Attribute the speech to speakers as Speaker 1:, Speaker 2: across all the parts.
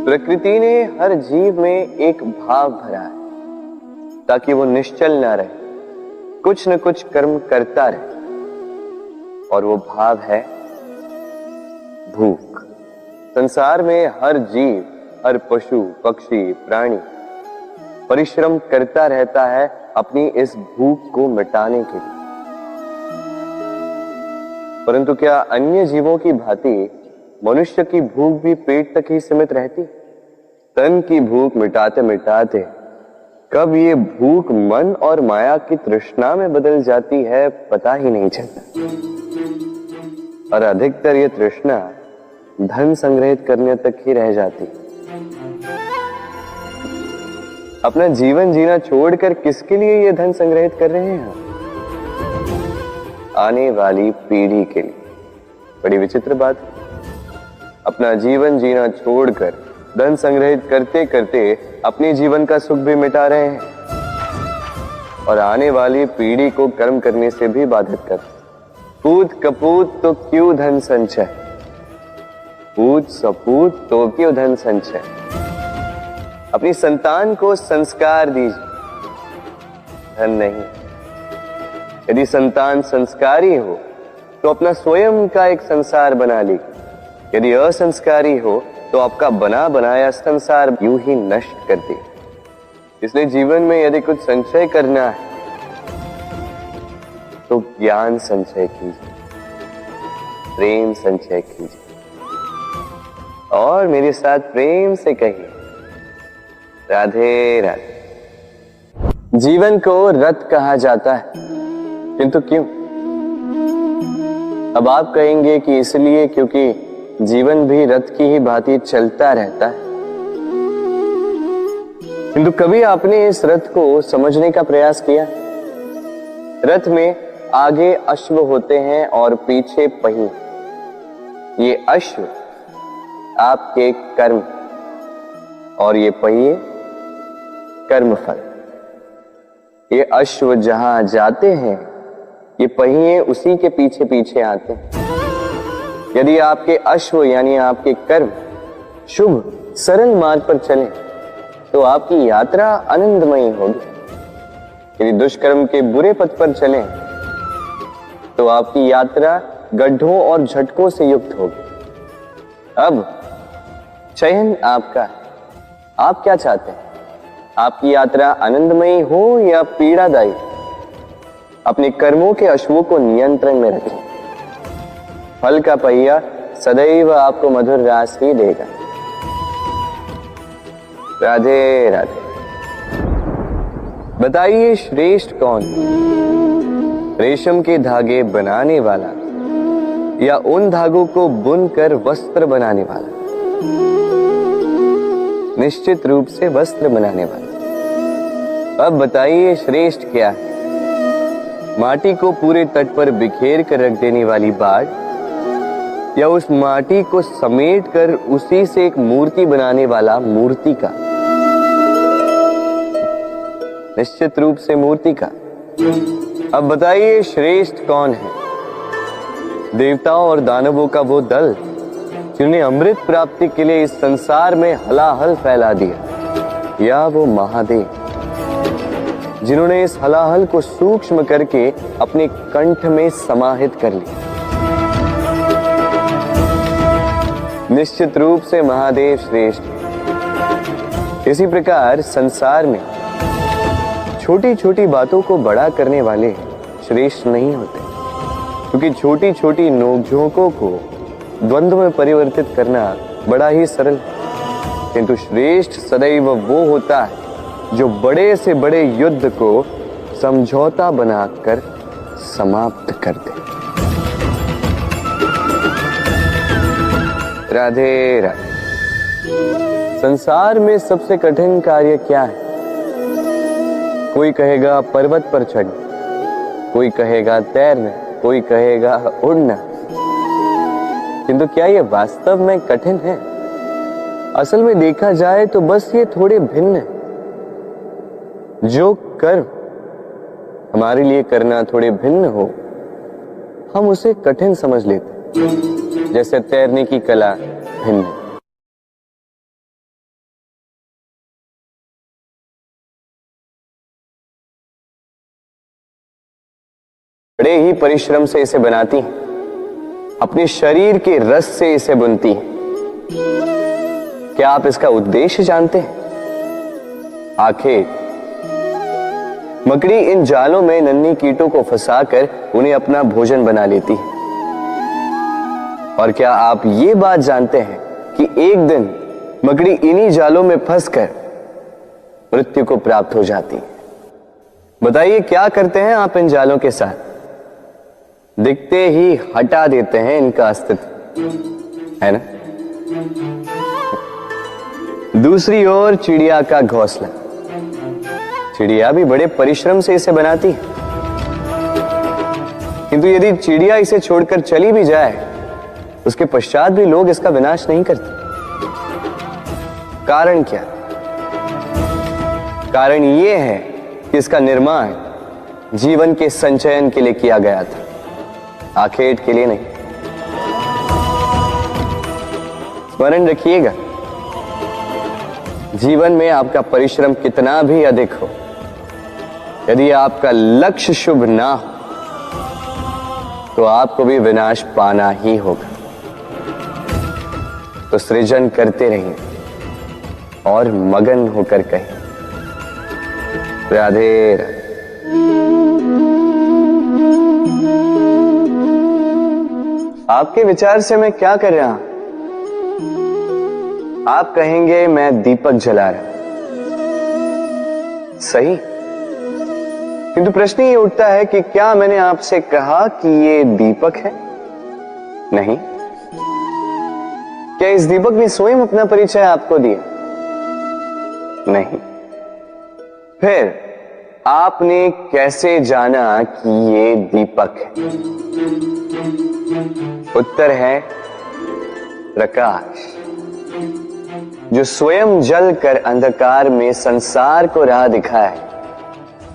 Speaker 1: प्रकृति ने हर जीव में एक भाव भरा है ताकि वो निश्चल ना रहे, कुछ न कुछ कर्म करता रहे, और वो भाव है भूख। संसार में हर जीव, हर पशु पक्षी प्राणी परिश्रम करता रहता है अपनी इस भूख को मिटाने के लिए। परंतु क्या अन्य जीवों की भांति मनुष्य की भूख भी पेट तक ही सीमित रहती? तन की भूख मिटाते मिटाते कब ये भूख मन और माया की तृष्णा में बदल जाती है पता ही नहीं चलता। और अधिकतर ये तृष्णा धन संग्रहित करने तक ही रह जाती। अपना जीवन जीना छोड़कर किसके लिए ये धन संग्रहित कर रहे हैं? आने वाली पीढ़ी के लिए। बड़ी विचित्र बात। अपना जीवन जीना छोड़कर धन संग्रहित करते करते अपने जीवन का सुख भी मिटा रहे हैं और आने वाली पीढ़ी को कर्म करने से भी बाधित कर। पूत कपूत तो क्यों धन संचय, पूत सपूत तो क्यों धन संचय। अपनी संतान को संस्कार दीजिए, धन नहीं। यदि संतान संस्कारी हो तो अपना स्वयं का एक संसार बना ली। यदि असंस्कारी हो तो आपका बना बनाया संसार यूं ही नष्ट कर दे। इसलिए जीवन में यदि कुछ संचय करना है तो ज्ञान संचय कीजिए, प्रेम संचय कीजिए और मेरे साथ प्रेम से कहिए राधे राधे। जीवन को रथ कहा जाता है, किंतु क्यों? अब आप कहेंगे कि इसलिए क्योंकि जीवन भी रथ की ही भांति चलता रहता है। किंतु कभी आपने इस रथ को समझने का प्रयास किया? रथ में आगे अश्व होते हैं और पीछे पहिए। ये अश्व आपके कर्म और ये पहिए कर्मफल। ये अश्व जहां जाते हैं ये पहिए उसी के पीछे पीछे आते हैं। यदि आपके अश्व यानी आपके कर्म शुभ सरल मार्ग पर चले तो आपकी यात्रा आनंदमयी होगी। यदि दुष्कर्म के बुरे पथ पर चलें तो आपकी यात्रा गड्ढों और झटकों से युक्त होगी। अब चयन आपका है, आप क्या चाहते हैं? आपकी यात्रा आनंदमयी हो या पीड़ादायी? अपने कर्मों के अश्वों को नियंत्रण में रखें। फल का पहिया सदैव आपको मधुर रास ही देगा। राधे राधे। बताइए श्रेष्ठ कौन? रेशम के धागे बनाने वाला या उन धागों को बुनकर वस्त्र बनाने वाला? निश्चित रूप से वस्त्र बनाने वाला। अब बताइए श्रेष्ठ क्या है? माटी को पूरे तट पर बिखेर कर रख देने वाली बाढ़ या उस माटी को समेट कर उसी से एक मूर्ति बनाने वाला मूर्ति का? निश्चित रूप से मूर्ति का। अब बताइए श्रेष्ठ कौन है? देवताओं और दानवों का वो दल जिन्हें अमृत प्राप्ति के लिए इस संसार में हलाहल फैला दिया, या वो महादेव जिन्होंने इस हलाहल को सूक्ष्म करके अपने कंठ में समाहित कर लिया? निश्चित रूप से महादेव श्रेष्ठ। इसी प्रकार संसार में छोटी छोटी बातों को बड़ा करने वाले श्रेष्ठ नहीं होते, क्योंकि छोटी छोटी नोकझोंकों को द्वंद्व में परिवर्तित करना बड़ा ही सरल है। किंतु श्रेष्ठ सदैव वो होता है जो बड़े से बड़े युद्ध को समझौता बनाकर समाप्त कर दे। राधे राधे। संसार में सबसे कठिन कार्य क्या है? कोई कहेगा पर्वत पर चढ़ना, कोई कहेगा तैरना, कोई कहेगा उड़ना। किंतु क्या ये वास्तव में कठिन है? असल में देखा जाए तो बस ये थोड़े भिन्न है। जो कर्म हमारे लिए करना थोड़े भिन्न हो हम उसे कठिन समझ लेते, जैसे तैरने की कला भिन्न है। बड़े ही परिश्रम से इसे बनाती हैं, अपने शरीर के रस से इसे बुनती हैं। क्या आप इसका उद्देश्य जानते हैं? आखिर मकड़ी इन जालों में नन्ही कीटों को फंसाकर उन्हें अपना भोजन बना लेती है। और क्या आप ये बात जानते हैं कि एक दिन मकड़ी इन्हीं जालों में फंसकर मृत्यु को प्राप्त हो जाती है? बताइए क्या करते हैं आप इन जालों के साथ? दिखते ही हटा देते हैं इनका अस्तित्व, है ना? दूसरी ओर चिड़िया का घोंसला। चिड़िया भी बड़े परिश्रम से इसे बनाती है, किंतु यदि चिड़िया इसे छोड़कर चली भी जाए, उसके पश्चात भी लोग इसका विनाश नहीं करते। कारण क्या? कारण यह है कि इसका निर्माण जीवन के संचयन के लिए किया गया था, आखेट के लिए नहीं। स्मरण रखिएगा, जीवन में आपका परिश्रम कितना भी अधिक हो, यदि आपका लक्ष्य शुभ ना हो तो आपको भी विनाश पाना ही होगा। तो सृजन करते रहिए और मगन होकर कहिए राधे राधे। आपके विचार से मैं क्या कर रहा हूं? आप कहेंगे मैं दीपक जला रहा हूं। सही, किंतु प्रश्न ये उठता है कि क्या मैंने आपसे कहा कि ये दीपक है? नहीं। क्या इस दीपक ने स्वयं अपना परिचय आपको दिया? नहीं। फिर आपने कैसे जाना कि ये दीपक है? उत्तर है प्रकाश, जो स्वयं जलकर अंधकार में संसार को राह दिखाए,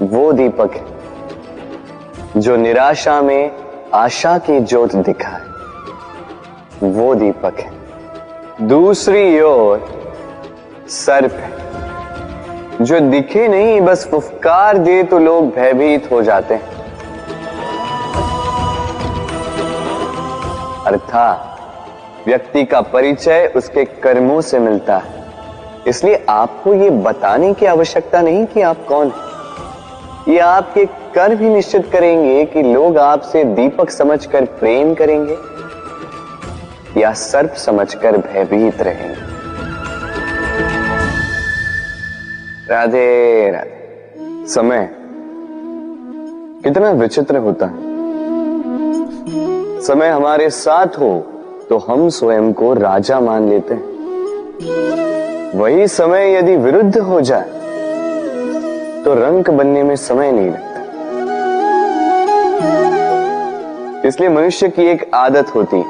Speaker 1: वो दीपक है। जो निराशा में आशा की ज्योत दिखाए, वो दीपक है। दूसरी ओर सर्प है, जो दिखे नहीं, बस फुफकार दे तो लोग भयभीत हो जाते हैं। अर्थात व्यक्ति का परिचय उसके कर्मों से मिलता है, इसलिए आपको यह बताने की आवश्यकता नहीं कि आप कौन हैं। ये आपके कर्म ही निश्चित करेंगे कि लोग आपसे दीपक समझकर प्रेम करेंगे या सर्प समझकर भयभीत रहेंगे। राधे राधे। समय कितना विचित्र होता है। समय हमारे साथ हो तो हम स्वयं को राजा मान लेते हैं, वही समय यदि विरुद्ध हो जाए तो रंक बनने में समय नहीं लगता। इसलिए मनुष्य की एक आदत होती है,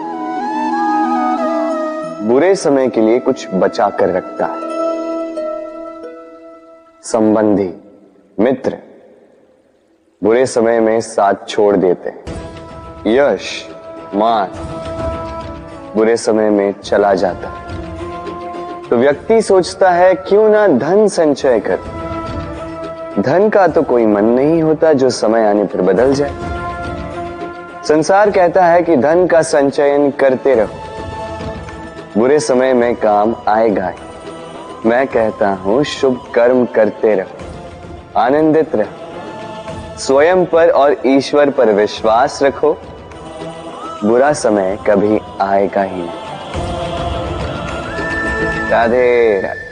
Speaker 1: बुरे समय के लिए कुछ बचा कर रखता है। संबंधी, मित्र बुरे समय में साथ छोड़ देते हैं। यश, मान बुरे समय में चला जाता है। तो व्यक्ति सोचता है क्यों ना धन संचय कर। धन का तो कोई मन नहीं होता जो समय आने पर बदल जाए। संसार कहता है कि धन का संचयन करते रहो, बुरे समय में काम आएगा ही। मैं कहता हूं शुभ कर्म करते रहो, आनंदित रहो, स्वयं पर और ईश्वर पर विश्वास रखो, बुरा समय कभी आएगा ही नहीं। राधे राधे।